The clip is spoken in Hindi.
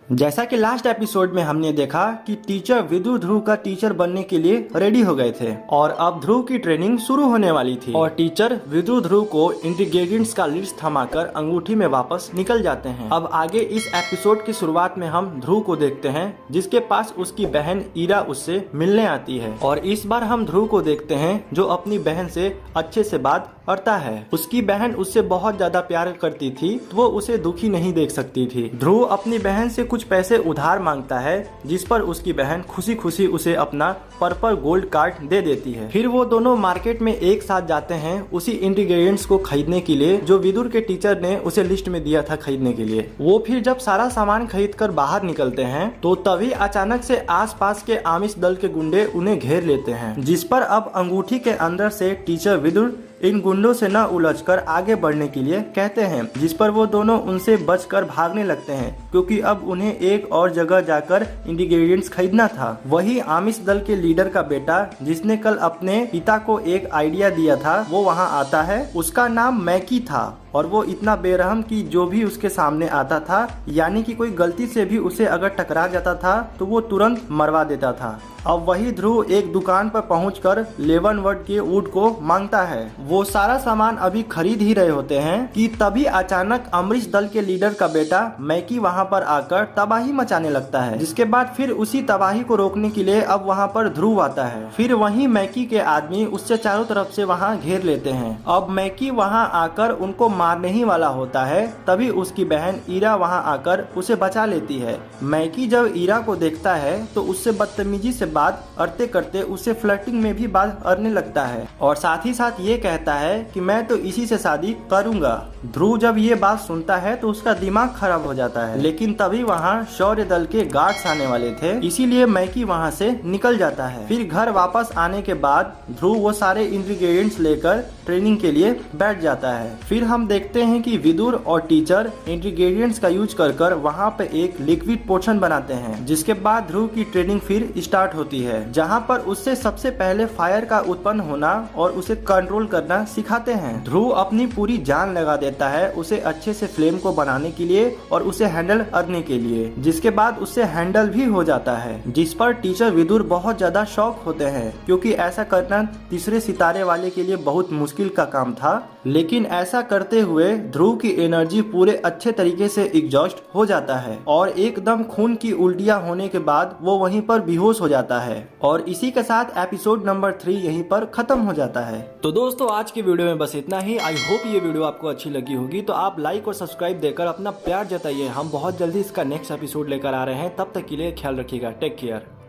जैसा कि लास्ट एपिसोड में हमने देखा कि टीचर विदुर ध्रुव का टीचर बनने के लिए रेडी हो गए थे और अब ध्रुव की ट्रेनिंग शुरू होने वाली थी और टीचर विदुर ध्रुव को इंग्रेडिएंट्स का लिस्ट थमाकर अंगूठी में वापस निकल जाते हैं। अब आगे इस एपिसोड की शुरुआत में हम ध्रुव को देखते हैं जिसके पास उसकी बहन ईरा उससे मिलने आती है और इस बार हम ध्रुव को देखते हैं जो अपनी बहन से अच्छे से बात करता है। उसकी बहन उससे बहुत ज्यादा प्यार करती थी तो वो उसे दुखी नहीं देख सकती थी। ध्रुव अपनी बहन से कुछ पैसे उधार मांगता है जिस पर उसकी बहन खुशी खुशी उसे अपना पर्पल गोल्ड कार्ड दे देती है। फिर वो दोनों मार्केट में एक साथ जाते हैं उसी इंग्रेडिएंट्स को खरीदने के लिए जो विदुर के टीचर ने उसे लिस्ट में दिया था खरीदने के लिए। वो फिर जब सारा सामान खरीद कर बाहर निकलते हैं तो तभी अचानक से आसपास के आमिष दल के गुंडे उन्हें घेर लेते हैं, जिस पर अब अंगूठी के अंदर से टीचर विदुर इन गुंडों से न उलझकर आगे बढ़ने के लिए कहते हैं, जिस पर वो दोनों उनसे बचकर भागने लगते हैं क्योंकि अब उन्हें एक और जगह जाकर इंग्रेडिएंट्स खरीदना था। वही आमिष दल के लीडर का बेटा जिसने कल अपने पिता को एक आइडिया दिया था वो वहाँ आता है। उसका नाम मैकी था और वो इतना बेरहम कि जो भी उसके सामने आता था यानी कि कोई गलती से भी उसे अगर टकरा जाता था तो वो तुरंत मरवा देता था। अब वही ध्रुव एक दुकान पर पहुंचकर लेवनवर्ड के वुड को मांगता है। वो सारा सामान अभी खरीद ही रहे होते हैं कि तभी अचानक अमरीश दल के लीडर का बेटा मैकी वहां पर आकर तबाही मचाने लगता है, जिसके बाद फिर उसी तबाही को रोकने के लिए अब वहां पर ध्रुव आता है। फिर वही मैकी के आदमी उससे चारों तरफ से वहां घेर लेते हैं। अब मैकी वहां आकर उनको मारने ही वाला होता है तभी उसकी बहन ईरा वहां आकर उसे बचा लेती है। मैकी जब ईरा को देखता है तो उससे बदतमीजी से बात करते करते उसे फ्लर्टिंग में भी बात करने लगता है और साथ ही साथ ये कहता है कि मैं तो इसी से शादी करूंगा। ध्रुव जब ये बात सुनता है तो उसका दिमाग खराब हो जाता है, लेकिन तभी वहाँ शौर्य दल के गार्ड्स आने वाले थे, इसीलिए मैकी वहाँ से निकल जाता है। फिर घर वापस आने के बाद ध्रुव वो सारे इंग्रेडिएंट्स लेकर ट्रेनिंग के लिए बैठ जाता है। फिर हम देखते हैं कि विदुर और टीचर इंग्रेडिएंट्स का यूज कर वहाँ पे एक लिक्विड पोशन बनाते हैं, जिसके बाद ध्रुव की ट्रेनिंग फिर स्टार्ट होती है जहाँ पर उससे सबसे पहले फायर का उत्पन्न होना और उसे कंट्रोल करना सिखाते हैं। ध्रुव अपनी पूरी जान लगा देता है उसे अच्छे से फ्लेम को बनाने के लिए और उसे हैंडल करने के लिए, जिसके बाद उससे हैंडल भी हो जाता है, जिस पर टीचर विदुर बहुत ज्यादा शॉक होते हैं क्योंकि ऐसा करना तीसरे सितारे वाले के लिए बहुत मुश्किल का काम था। लेकिन ऐसा करते हुए ध्रुव की एनर्जी पूरे अच्छे तरीके से एग्जॉस्ट हो जाता है और एकदम खून की उल्टियां होने के बाद वो वहीं पर बेहोश हो जाता है और इसी के साथ एपिसोड नंबर 3 यहीं पर खत्म हो जाता है। तो दोस्तों आज की वीडियो में बस इतना ही। आई होप ये वीडियो आपको अच्छी लगी होगी, तो आप लाइक और सब्सक्राइब देकर अपना प्यार जताइए। हम बहुत जल्दी इसका नेक्स्ट एपिसोड लेकर आ रहे हैं, तब तक के लिए ख्याल रखिएगा। Take care.